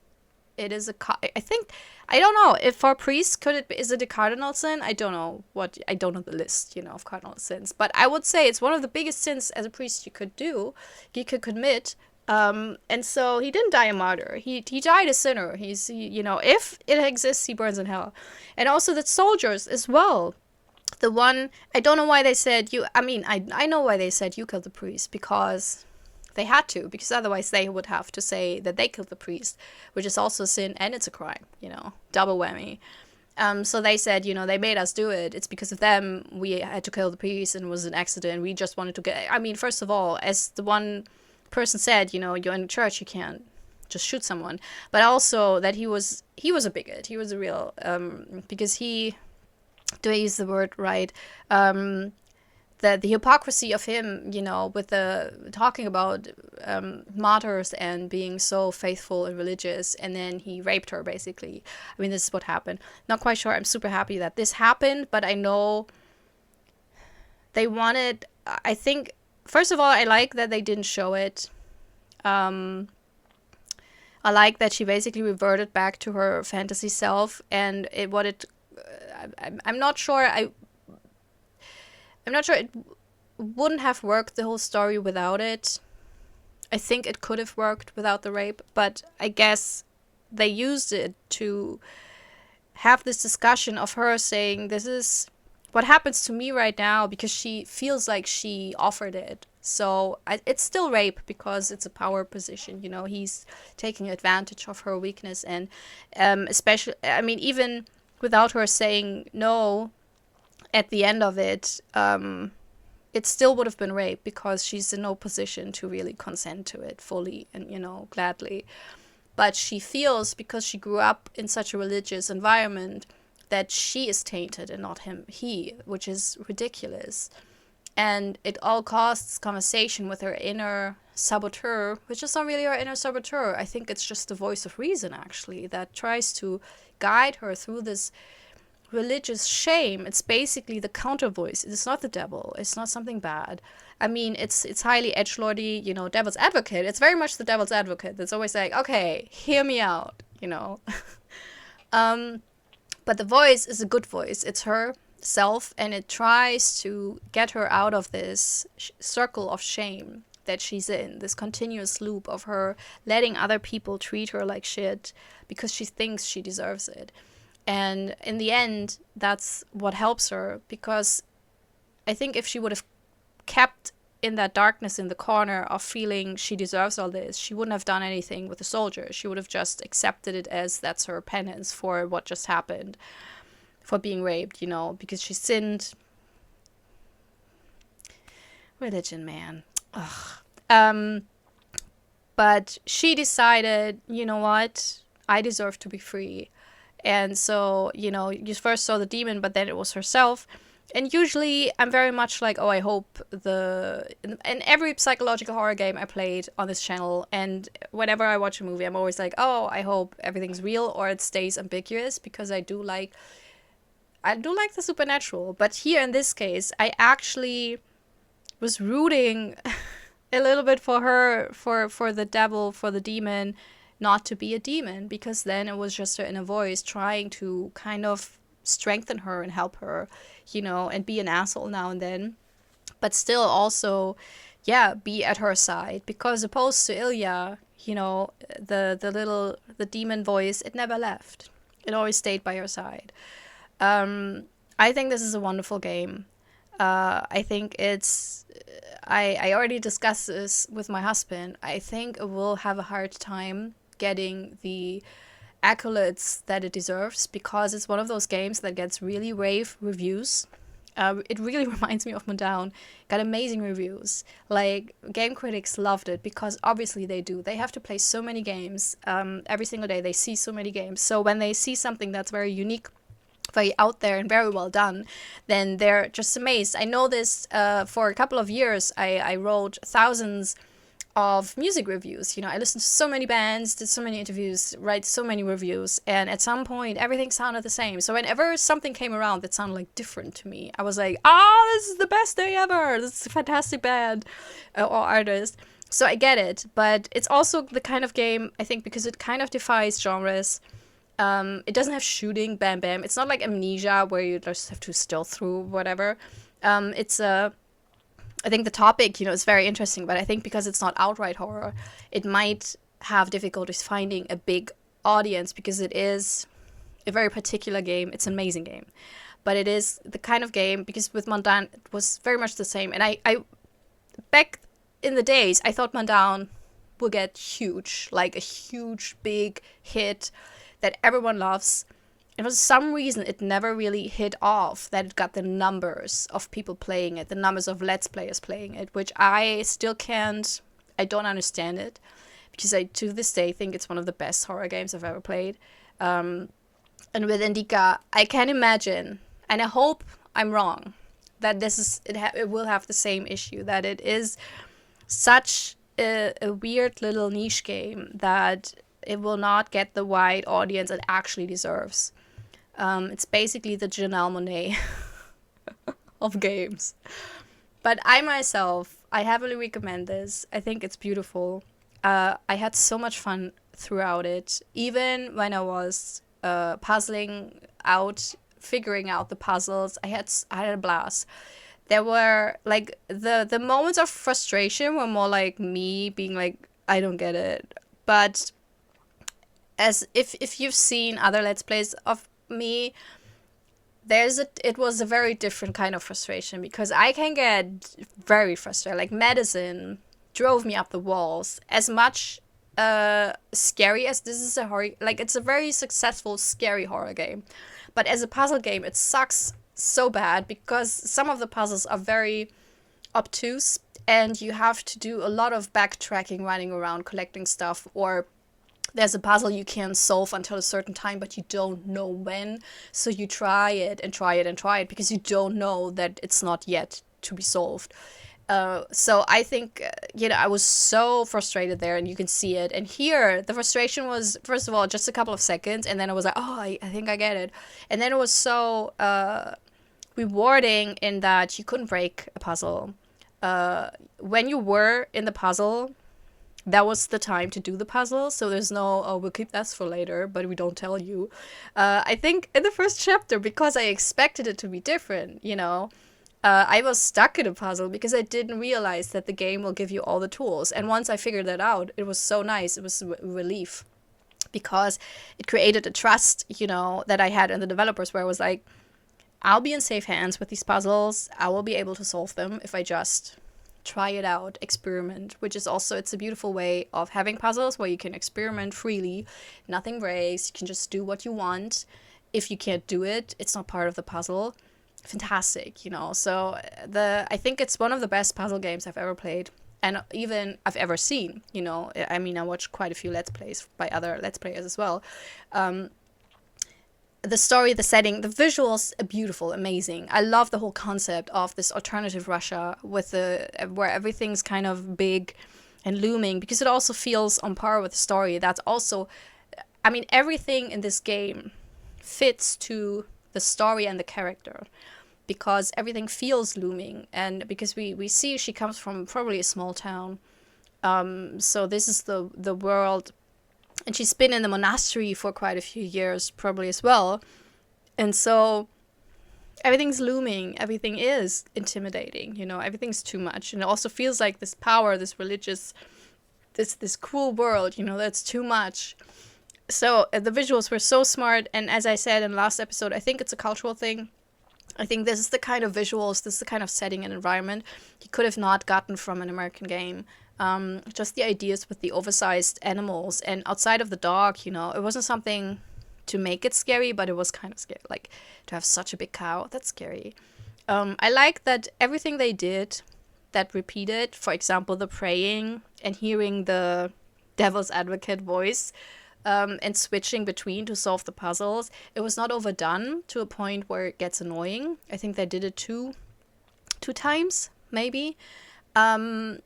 It is I think, I don't know if for a priest is it a cardinal sin? I don't know the list, you know, of cardinal sins, but I would say it's one of the biggest sins as a priest you could commit. And so he didn't die a martyr. He died a sinner. You know, if it exists, he burns in hell. And also the soldiers as well. The one, I don't know why they said I know why they said you killed the priest, because they had to, because otherwise they would have to say that they killed the priest, which is also a sin and it's a crime, you know, double whammy. So they said, you know, they made us do it. It's because of them we had to kill the priest, and it was an accident. We just wanted to first of all, as the one person said, you know, you're in church, you can't just shoot someone. But also that he was a bigot. He was a real, because do I use the word right? The hypocrisy of him, you know, with the talking about martyrs and being so faithful and religious, and then he raped her, basically. I mean, this is what happened. Not quite sure. I'm super happy that this happened, but I know they wanted, I think, first of all, I like that they didn't show it. I like that she basically reverted back to her fantasy self, and I'm not sure it wouldn't have worked, the whole story, without it. I think it could have worked without the rape, but I guess they used it to have this discussion of her saying, this is what happens to me right now, because she feels like she offered it. So it's still rape because it's a power position, you know, he's taking advantage of her weakness. And especially, I mean, even without her saying no, at the end of it, it still would have been rape, because she's in no position to really consent to it fully and, you know, gladly. But she feels, because she grew up in such a religious environment, that she is tainted and not he, which is ridiculous. And it all costs conversation with her inner saboteur, which is not really her inner saboteur. I think it's just the voice of reason, actually, that tries to guide her through this religious shame. It's basically the counter voice. It's not the devil. It's not something bad. I mean, it's highly edgelordy, you know, devil's advocate. It's very much the devil's advocate. That's always like, okay, hear me out, you know. But the voice is a good voice. It's her self, and it tries to get her out of this circle of shame that she's in, this continuous loop of her letting other people treat her like shit because she thinks she deserves it. And in the end, that's what helps her, because I think if she would have kept in that darkness in the corner of feeling she deserves all this, she wouldn't have done anything with the soldier. She would have just accepted it as that's her penance for what just happened, for being raped, you know, because she sinned. Religion, man. Ugh. But she decided, you know what, I deserve to be free. And so, you know, you first saw the demon, but then it was herself. And usually I'm very much like, oh, I hope in every psychological horror game I played on this channel, and whenever I watch a movie, I'm always like, oh, I hope everything's real or it stays ambiguous, because I do like the supernatural. But here in this case, I actually was rooting a little bit for her, for the devil, for the demon, not to be a demon, because then it was just her inner voice trying to kind of strengthen her and help her, you know, and be an asshole now and then, but still also, yeah, be at her side. Because opposed to Ilya, you know, the demon voice, it never left. It always stayed by her side. I think this is a wonderful game. I think I already discussed this with my husband. I think it will have a hard time getting the accolades that it deserves, because it's one of those games that gets really rave reviews. It really reminds me of Mundown. Got amazing reviews. Like, game critics loved it, because obviously they do. They have to play so many games every single day. They see so many games. So when they see something that's very unique, very out there, and very well done, then they're just amazed. I know this for a couple of years. I wrote thousands of music reviews. I listened to so many bands, did so many interviews, write so many reviews, and at some point everything sounded the same. So whenever something came around that sounded like different to me, I was like, this is the best day ever, this is a fantastic band or artist. So I get it, but it's also the kind of game, I think, because it kind of defies genres. It doesn't have shooting, bam bam. It's not like Amnesia where you just have to stealth through whatever. I think the topic, is very interesting, but I think because it's not outright horror, it might have difficulties finding a big audience, because it is a very particular game. It's an amazing game, but it is the kind of game, because with Mundown it was very much the same. And I back in the days, I thought Mundown would get huge, like a huge big hit that everyone loves. And for some reason, it never really hit off that it got the numbers of people playing it, the numbers of Let's Players playing it, which I still I don't understand it, because I, to this day, think it's one of the best horror games I've ever played. And with Indika, I can imagine, and I hope I'm wrong, that it will have the same issue, that it is such a weird little niche game that it will not get the wide audience it actually deserves. It's basically the Janelle Monáe of games. But I heavily recommend this. I think it's beautiful. I had so much fun throughout it. Even when I was puzzling out, figuring out the puzzles, I had a blast. There were, like, the moments of frustration were more like me being like, I don't get it. But as if you've seen other Let's Plays of me, it was a very different kind of frustration, because I can get very frustrated. Like, Medicine drove me up the walls. As much scary as this is a horror, like, it's a very successful scary horror game, but as a puzzle game it sucks so bad, because some of the puzzles are very obtuse and you have to do a lot of backtracking, running around, collecting stuff, or there's a puzzle you can't solve until a certain time, but you don't know when. So you try it and try it and try it, because you don't know that it's not yet to be solved. So I think, I was so frustrated there, and you can see it. And here, the frustration was, first of all, just a couple of seconds, and then I was like, I think I get it. And then it was so rewarding in that you couldn't break a puzzle. When you were in the puzzle, that was the time to do the puzzle, so there's no, we'll keep that for later, but we don't tell you. I think in the first chapter, because I expected it to be different, I was stuck in a puzzle because I didn't realize that the game will give you all the tools. And once I figured that out, it was so nice. It was a relief, because it created a trust, that I had in the developers, where I was like, I'll be in safe hands with these puzzles. I will be able to solve them if I just try it out, experiment, which is also, it's a beautiful way of having puzzles where you can experiment freely. Nothing breaks. You can just do what you want. If you can't do it, it's not part of the puzzle. Fantastic, So I think it's one of the best puzzle games I've ever played, and even I've ever seen. I watched quite a few Let's Plays by other Let's Players as well. The story, the setting, the visuals are beautiful, amazing. I love the whole concept of this alternative Russia where everything's kind of big and looming, because it also feels on par with the story. That's also, everything in this game fits to the story and the character, because everything feels looming, and because we see she comes from probably a small town. So this is the world. And she's been in the monastery for quite a few years, probably as well. And so everything's looming. Everything is intimidating. Everything's too much. And it also feels like this power, this religious, this cool world, that's too much. So the visuals were so smart. And as I said in the last episode, I think it's a cultural thing. I think this is the kind of visuals, this is the kind of setting and environment you could have not gotten from an American game. Just the ideas with the oversized animals, and outside of the dog, you know, it wasn't something to make it scary, but it was kind of scary. Like, to have such a big cow, that's scary. I like that everything they did that repeated, for example, the praying and hearing the devil's advocate voice, and switching between to solve the puzzles. It was not overdone to a point where it gets annoying. I think they did it two times, maybe. And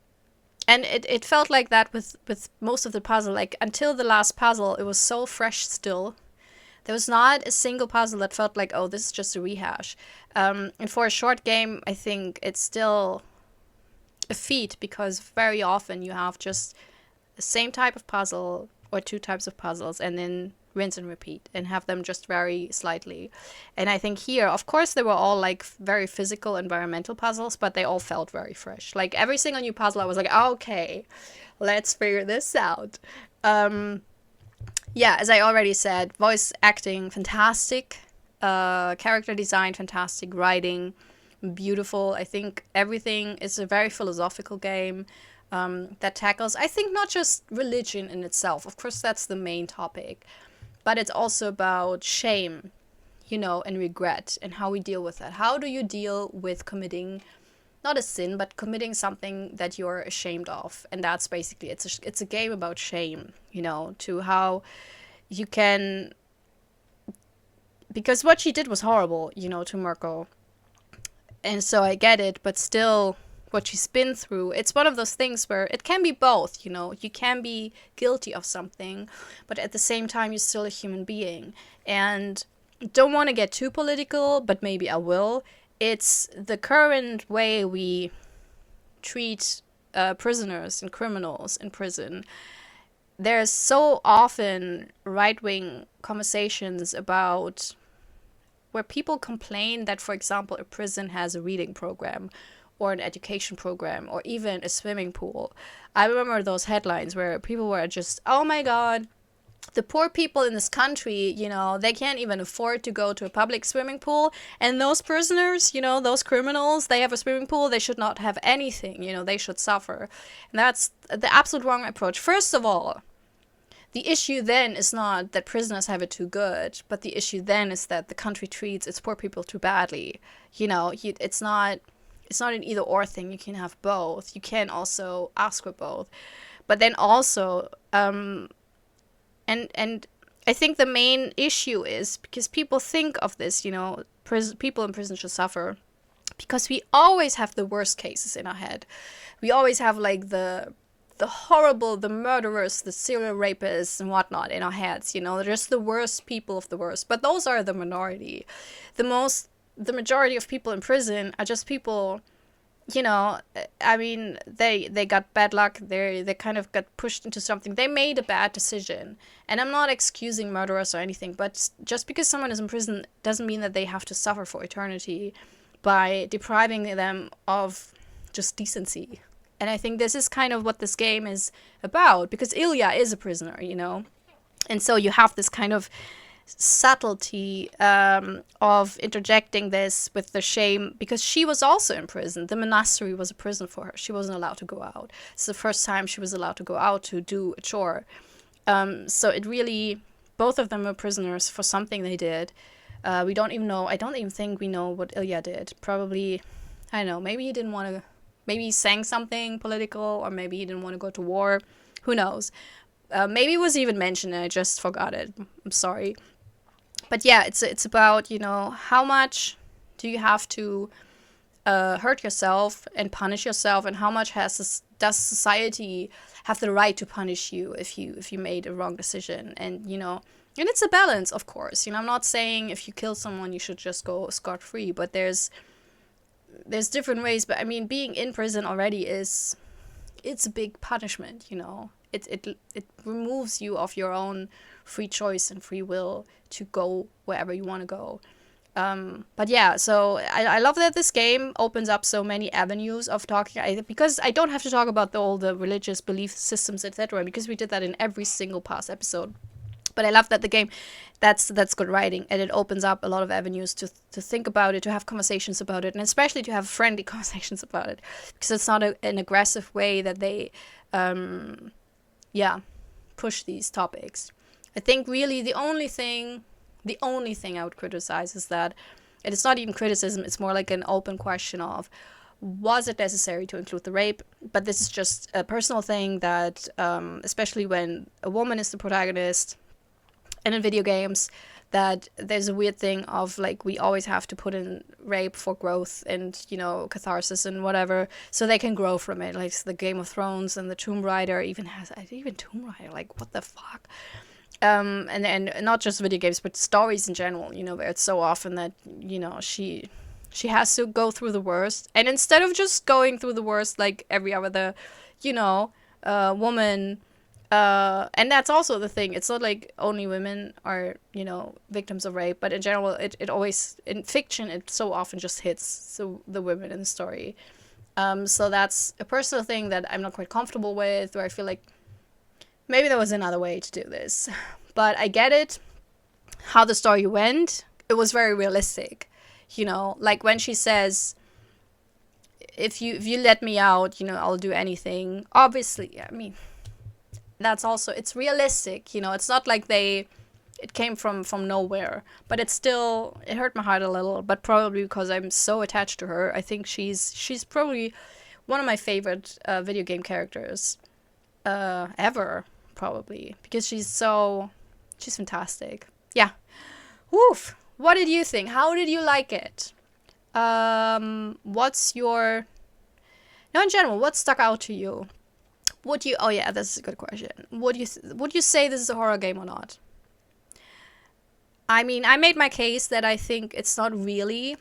it felt like that with most of the puzzle. Like, until the last puzzle, it was so fresh still. There was not a single puzzle that felt like, oh, this is just a rehash. And for a short game, I think it's still a feat, because very often you have just the same type of puzzle or two types of puzzles, and then rinse and repeat, and have them just vary slightly. And I think here, of course, they were all like very physical environmental puzzles, but they all felt very fresh. Like, every single new puzzle, I was like, okay, let's figure this out. Yeah, as I already said, voice acting, fantastic. Character design, fantastic. Writing, beautiful. I think everything is a very philosophical game. That tackles, I think, not just religion in itself. Of course, that's the main topic. But it's also about shame, you know, and regret, and how we deal with that. How do you deal with committing, not a sin, but committing something that you're ashamed of? And that's basically, it's a game about shame, you know, to how you can... Because what she did was horrible, you know, to Mirko. And so I get it, but still... what she's been through, it's one of those things where it can be both, you know. You can be guilty of something, but at the same time you're still a human being. And don't want to get too political, but maybe I will. It's the current way we treat prisoners and criminals in prison. There's so often right-wing conversations about where people complain that, for example, a prison has a reading program, or an education program, or even a swimming pool. I remember those headlines where people were just, oh my god, the poor people in this country, you know, they can't even afford to go to a public swimming pool, and those prisoners, you know, those criminals, they have a swimming pool, they should not have anything, you know, they should suffer. And that's the absolute wrong approach. First of all, the issue then is not that prisoners have it too good, but the issue then is that the country treats its poor people too badly. You know, it's not an either-or thing. You can have both. You can also ask for both. But then also, and I think the main issue is because people think of this, you know, people in prison should suffer, because we always have the worst cases in our head. We always have, like, the horrible, the murderers, the serial rapists and whatnot in our heads, you know. They're just the worst people of the worst. But those are the minority. The majority of people in prison are just people, you know, I mean, they got bad luck, they kind of got pushed into something, they made a bad decision. And I'm not excusing murderers or anything, but just because someone is in prison doesn't mean that they have to suffer for eternity by depriving them of just decency. And I think this is kind of what this game is about, because Ilya is a prisoner, you know. And so you have this kind of subtlety of interjecting this with the shame, because she was also in prison. The monastery was a prison for her. She wasn't allowed to go out. It's the first time she was allowed to go out to do a chore. So it really, both of them were prisoners for something they did. We don't even know, I don't even think we know what Ilya did. Probably, I don't know, maybe he didn't want to, maybe he sang something political, or maybe he didn't want to go to war. Who knows? Maybe it was even mentioned and I just forgot it. I'm sorry. But yeah, it's about, you know, how much do you have to hurt yourself and punish yourself, and how much does society have the right to punish you if you made a wrong decision? And, you know, and it's a balance, of course. You know, I'm not saying if you kill someone you should just go scot-free, but there's different ways. But I mean, being in prison already it's a big punishment, you know. It removes you of your own free choice and free will to go wherever you want to go. But yeah, so I love that this game opens up so many avenues of talking, because I don't have to talk about all the religious belief systems, etc., because we did that in every single past episode. But I love that the game, that's good writing, and it opens up a lot of avenues to think about it, to have conversations about it, and especially to have friendly conversations about it, because it's not an aggressive way that they, push these topics. I think really the only thing I would criticize is that, and it's not even criticism, it's more like an open question of, was it necessary to include the rape? But this is just a personal thing that, especially when a woman is the protagonist, and in video games, that there's a weird thing of like, we always have to put in rape for growth and, you know, catharsis and whatever, so they can grow from it. Like the Game of Thrones and the Tomb Raider even Tomb Raider, like what the fuck? And not just video games, but stories in general, you know, where it's so often that, you know, she has to go through the worst, and instead of just going through the worst like every other, you know, woman. And that's also the thing. It's not like only women are, you know, victims of rape, but in general, it always, in fiction, it so often just hits the women in the story. So that's a personal thing that I'm not quite comfortable with, where I feel like maybe there was another way to do this. But I get it, how the story went. It was very realistic, you know, like when she says, if you let me out, you know, I'll do anything. Obviously, I mean, that's also, it's realistic, you know, it's not like it came from nowhere, but it hurt my heart a little, but probably because I'm so attached to her. I think she's probably one of my favorite video game characters ever, probably, because she's fantastic. Yeah. Woof. What did you think? How did you like it? What's your, now in general, what stuck out to you? Oh yeah, this is a good question. Would you say this is a horror game or not? I mean, I made my case that I think it's not really,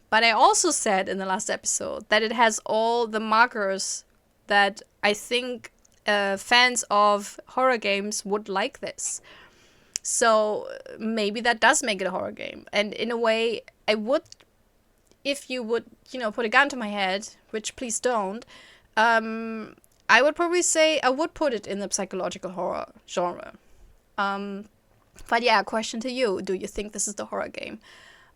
but I also said in the last episode that it has all the markers that I think fans of horror games would like this. So maybe that does make it a horror game. And in a way, I would, if you would, you know, put a gun to my head, which please don't, I would probably say I would put it in the psychological horror genre. But yeah, question to you. Do you think this is the horror game?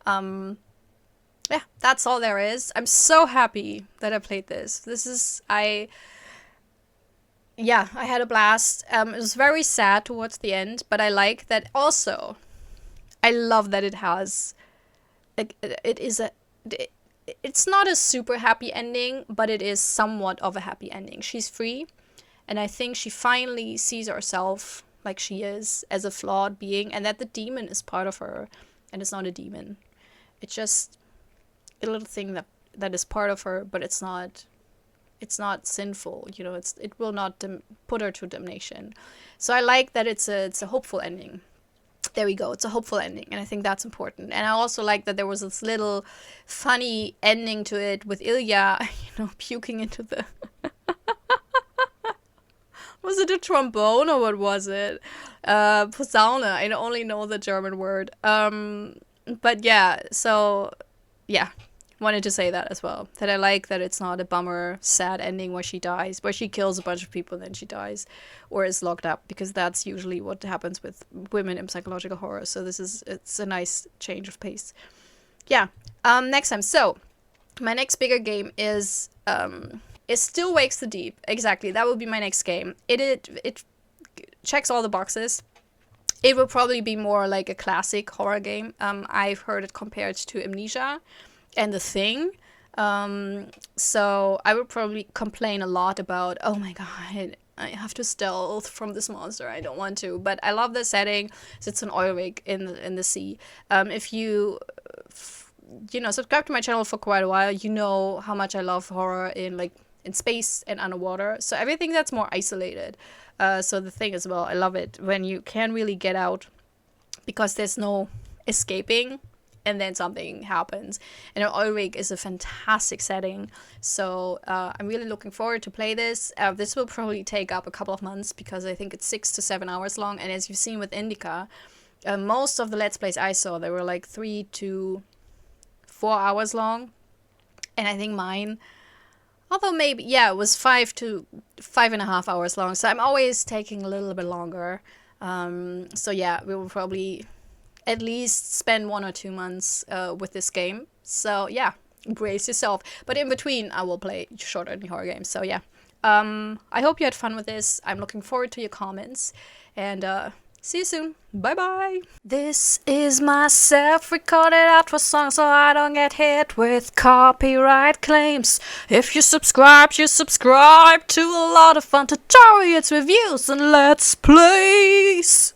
Yeah, that's all there is. I'm so happy that I played this. I had a blast. It was very sad towards the end, but I like that also. I love that it has, it's not a super happy ending, but it is somewhat of a happy ending. She's free, and I think she finally sees herself like she is, as a flawed being, and that the demon is part of her, and it's not a demon. It's just a little thing that is part of her, but it's not sinful, you know. It will not put her to damnation. So I like that it's a hopeful ending. There we go. It's a hopeful ending, and I think that's important. And I also like that there was this little funny ending to it with Ilya, you know, puking into the... Was it a trombone or what was it? Posaune. I only know the German word. But yeah, so yeah, wanted to say that as well. That I like that it's not a bummer, sad ending where she dies, where she kills a bunch of people and then she dies or is locked up, because that's usually what happens with women in psychological horror. So it's a nice change of pace. Yeah. Next time. So my next bigger game is Still Wakes the Deep. Exactly. That will be my next game. It checks all the boxes. It will probably be more like a classic horror game. I've heard it compared to Amnesia and The Thing. So I would probably complain a lot about, oh my god, I have to stealth from this monster. I don't want to. But I love the setting. It's an oil rig in the sea. If you subscribe to my channel for quite a while, you know how much I love horror in space and underwater. So everything that's more isolated. So The Thing as well. I love it when you can really get out, because there's no escaping and then something happens. And an oil rig is a fantastic setting. So I'm really looking forward to play this. This will probably take up a couple of months, because I think it's 6 to 7 hours long. And as you've seen with Indika, most of the Let's Plays I saw, they were like 3 to 4 hours long. And I think mine, although maybe, it was 5 to 5.5 hours long. So I'm always taking a little bit longer. So yeah, we will probably at least spend 1 or 2 months with this game. So yeah, brace yourself. But in between, I will play shorter horror games. So yeah, I hope you had fun with this. I'm looking forward to your comments, and see you soon. Bye bye. This is my self-recorded outro song, so I don't get hit with copyright claims. If you subscribe to a lot of fun tutorials, reviews, and let's plays.